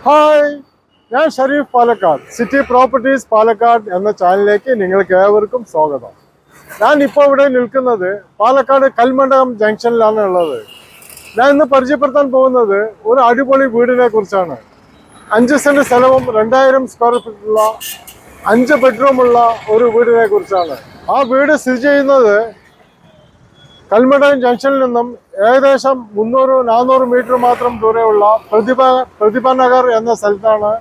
Hi, ഞാൻ Sharif Palakkad. City properties Palakkad എന്ന ചാനലിലേക്ക് നിങ്ങൾക്ക് ഏവർക്കും സ്വാഗതം. ഞാൻ ഇപ്പോൾ ഇവിടെ നിൽക്കുന്നത് പാലക്കാട് കൽമണ്ഡപം ജംഗ്ഷനിലാണ് ഉള്ളത്. ഞാൻ ഇന്ന് പരിചയപ്പെടുത്താൻ പോകുന്നത് ഒരു അടിപൊളി വീടിനെ കുറിച്ചാണ്. 5 സെന്റ് സ്ഥലവും 2000 സ്ക്വയർ ഫീറ്റുള്ള 5 ബെഡ്റൂമുള്ള ഒരു വീടിനെ കുറിച്ചാണ്. ആ വീട് സ്ഥിതി ചെയ്യുന്നത് കൽമണ്ഡപം ജംഗ്ഷനിൽ നിന്നും ഏകദേശം 300-400 മീറ്റർ മാത്രം ദൂരെയുള്ള പ്രതിഭ നഗർ എന്ന സ്ഥലത്താണ്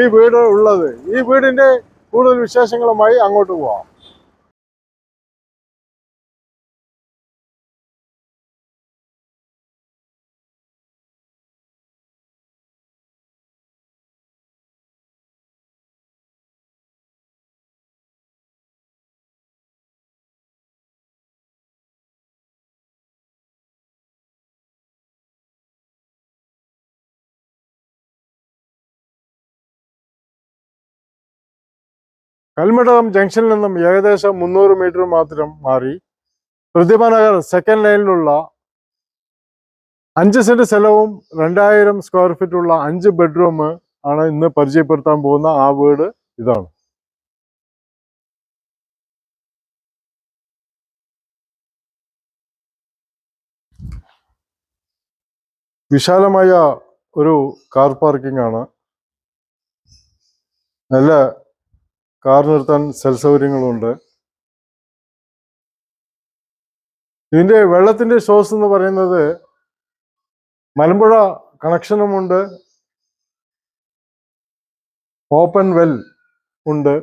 ഈ വീട് ഉള്ളത്. ഈ വീടിന്റെ കൂടുതൽ വിശേഷങ്ങളുമായി അങ്ങോട്ട് പോവാം. കൽമണ്ഡപം ജംഗ്ഷനിൽ നിന്നും ഏകദേശം 300 മീറ്റർ മാത്രം മാറി പ്രതിഭ നഗർ സെക്കൻഡ് ലൈനിലുള്ള 5 സെന്റ് സ്ഥലവും 2000 സ്ക്വയർ ഫീറ്റ് ഉള്ള 5 ബെഡ്റൂം ആണ് ഇന്ന് പരിചയപ്പെടുത്താൻ പോകുന്ന ആ വീട് ഇതാണ്. വിശാലമായ ഒരു കാർ പാർക്കിംഗ് ആണ്. നല്ല കാർ നിർത്താൻ സൗകര്യങ്ങളുണ്ട്. ഇതിന്റെ വെള്ളത്തിന്റെ സോഴ്സ് എന്ന് പറയുന്നത് മലമ്പുഴ കണക്ഷനുമുണ്ട്, ഓപ്പൺ വെൽ ഉണ്ട്.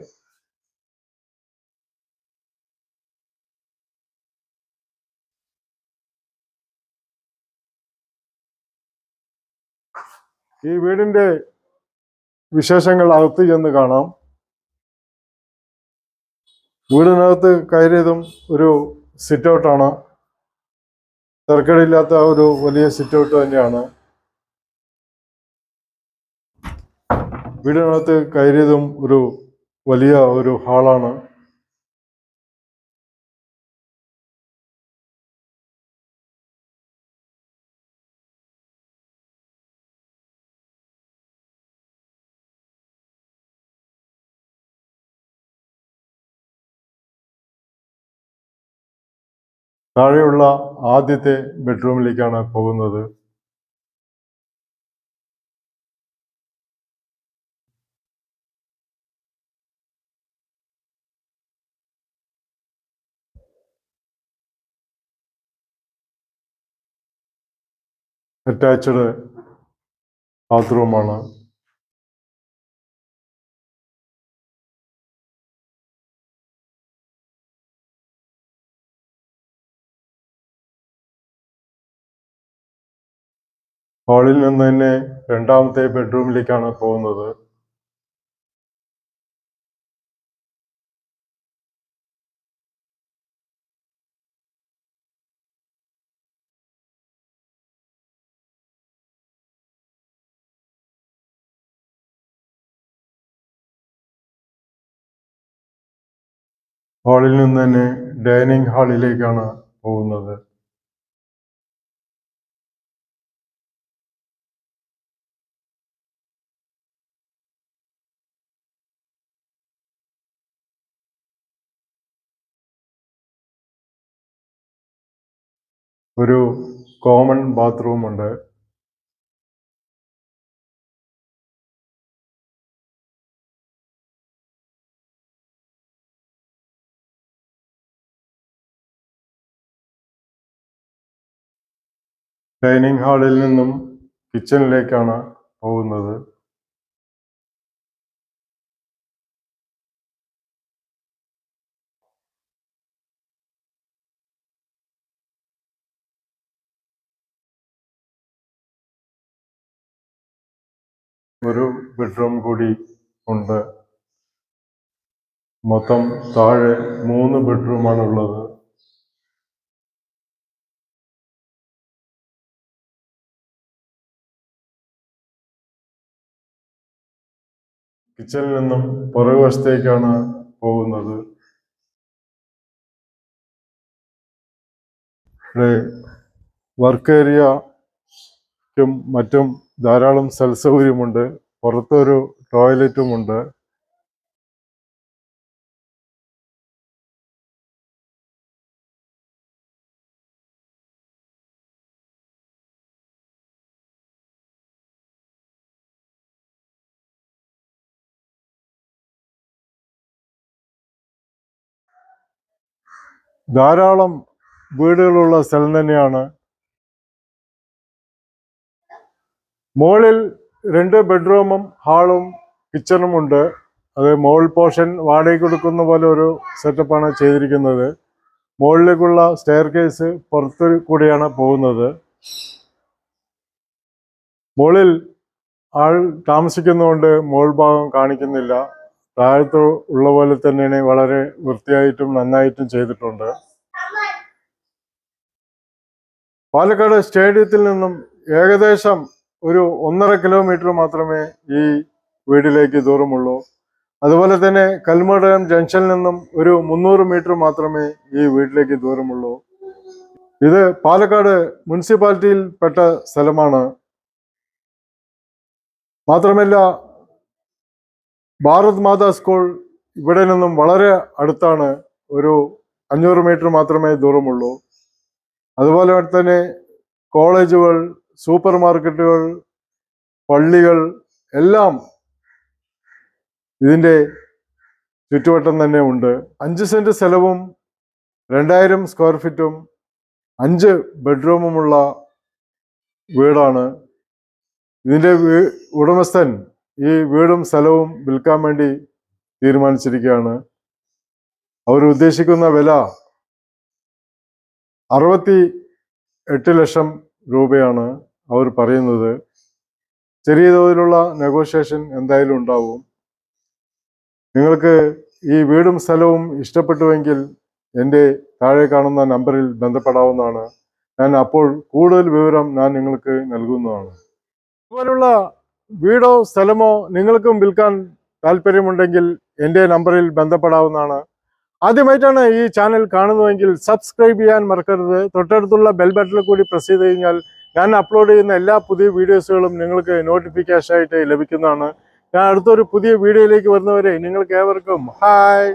ഈ വീടിന്റെ വിശേഷങ്ങൾ അകത്ത് ചെന്ന് കാണാം. വീടിനകത്ത് കയറിയതും ഒരു സിറ്റ് ഔട്ടാണ്. തിരക്കേടില്ലാത്ത ഒരു വലിയ സിറ്റ് ഔട്ട് തന്നെയാണ്. വീടിനകത്ത് കയറിയതും ഒരു വലിയ ഒരു ഹാളാണ്. താഴെയുള്ള ആദ്യത്തെ ബെഡ്റൂമിലേക്കാണ് പോകുന്നത്. അറ്റാച്ച്ഡ് ബാത്റൂമാണ്. ഹാളിൽ നിന്ന് തന്നെ രണ്ടാമത്തെ ബെഡ്റൂമിലേക്കാണ് പോകുന്നത്. ഹാളിൽ നിന്ന് തന്നെ ഡൈനിങ് ഹാളിലേക്കാണ് പോകുന്നത്. ഒരു കോമൺ ബാത്റൂം ഉണ്ട്. ഡൈനിങ് ഹാളിൽ നിന്നും കിച്ചണിലേക്കാണ് പോകുന്നത്. ഒരു ബെഡ്റൂം കൂടി ഉണ്ട്. മൊത്തം താഴെ 3 ബെഡ്റൂമാണ് ഉള്ളത്. കിച്ചണിൽ നിന്നും പുറകുവശത്തേക്കാണ് പോകുന്നത്. ഇവിടെ വർക്ക് ഏരിയയ്ക്കും മറ്റും ധാരാളം സൗകര്യമുണ്ട്. പുറത്തൊരു ടോയ്ലറ്റുമുണ്ട്. ധാരാളം വീടുകളുള്ള സ്ഥലം തന്നെയാണ്. മുകളിൽ 2 ബെഡ്റൂമും ഹാളും കിച്ചണും ഉണ്ട്. അത് മോൾ പോർഷൻ വാടകയ്ക്ക് കൊടുക്കുന്ന പോലെ ഒരു സെറ്റപ്പാണ് ചെയ്തിരിക്കുന്നത്. മുകളിലേക്കുള്ള സ്റ്റെയർ കേസ് പുറത്തു കൂടിയാണ് പോകുന്നത്. മുകളിൽ ആൾ താമസിക്കുന്നതുകൊണ്ട് മുകൾ ഭാഗം കാണിക്കുന്നില്ല. താഴത്ത് ഉള്ള പോലെ തന്നെയാണ്, വളരെ വൃത്തിയായിട്ടും നന്നായിട്ടും ചെയ്തിട്ടുണ്ട്. പാലക്കാട് സ്റ്റേഡിയത്തിൽ നിന്നും ഏകദേശം ഒരു 1.5 കിലോമീറ്റർ മാത്രമേ ഈ വീട്ടിലേക്ക് ദൂരമുള്ളൂ. അതുപോലെ തന്നെ കൽമണ്ഡലം ജംഗ്ഷനിൽ നിന്നും ഒരു 300 മീറ്റർ മാത്രമേ ഈ വീട്ടിലേക്ക് ദൂരമുള്ളൂ. ഇത് പാലക്കാട് മുനിസിപ്പാലിറ്റിയിൽ പെട്ട സ്ഥലമാണ്. മാത്രമല്ല, ഭാരത് മാതാ സ്കൂൾ ഇവിടെ നിന്നും വളരെ അടുത്താണ്. ഒരു 500 മീറ്റർ മാത്രമേ ദൂരമുള്ളൂ. അതുപോലെ തന്നെ കോളേജുകൾ, സൂപ്പർ മാർക്കറ്റുകൾ, പള്ളികൾ എല്ലാം ഇതിൻ്റെ ചുറ്റുവട്ടം തന്നെ ഉണ്ട്. 5 സെന്റ് സ്ഥലവും 2000 സ്ക്വയർ ഫീറ്റും 5 ബെഡ്റൂമുമുള്ള വീടാണ്. ഇതിൻ്റെ ഉടമസ്ഥൻ ഈ വീടും സ്ഥലവും വിൽക്കാൻ വേണ്ടി തീരുമാനിച്ചിരിക്കുകയാണ്. അവർ ഉദ്ദേശിക്കുന്ന വില 68 ലക്ഷം രൂപയാണ് അവർ പറയുന്നത്. ചെറിയ തോതിലുള്ള നെഗോഷിയേഷൻ എന്തായാലും ഉണ്ടാവും. നിങ്ങൾക്ക് ഈ വീടും സ്ഥലവും ഇഷ്ടപ്പെട്ടുവെങ്കിൽ എൻ്റെ താഴെ കാണുന്ന നമ്പറിൽ ബന്ധപ്പെടാവുന്നതാണ്. ഞാൻ അപ്പോൾ കൂടുതൽ വിവരം ഞാൻ നിങ്ങൾക്ക് നൽകുന്നതാണ്. അതുപോലുള്ള വീടോ സ്ഥലമോ നിങ്ങൾക്കും വിൽക്കാൻ താല്പര്യമുണ്ടെങ്കിൽ എൻ്റെ നമ്പറിൽ ബന്ധപ്പെടാവുന്നതാണ്. ആദ്യമായിട്ടാണ് ഈ ചാനൽ കാണുന്നതെങ്കിൽ സബ്സ്ക്രൈബ് ചെയ്യാൻ മറക്കരുത്. തൊട്ടടുത്തുള്ള ബെൽ ബട്ടണിൽ കൂടി പ്രസ് ചെയ്ത് കഴിഞ്ഞാൽ ഞാൻ അപ്ലോഡ് ചെയ്യുന്ന എല്ലാ പുതിയ വീഡിയോസുകളും നിങ്ങൾക്ക് നോട്ടിഫിക്കേഷൻ ആയിട്ട് ലഭിക്കുന്നതാണ്. ഞാൻ അടുത്തൊരു പുതിയ വീഡിയോയിലേക്ക് വരുന്നവരെ നിങ്ങൾക്ക് ഏവർക്കും ഹായ്.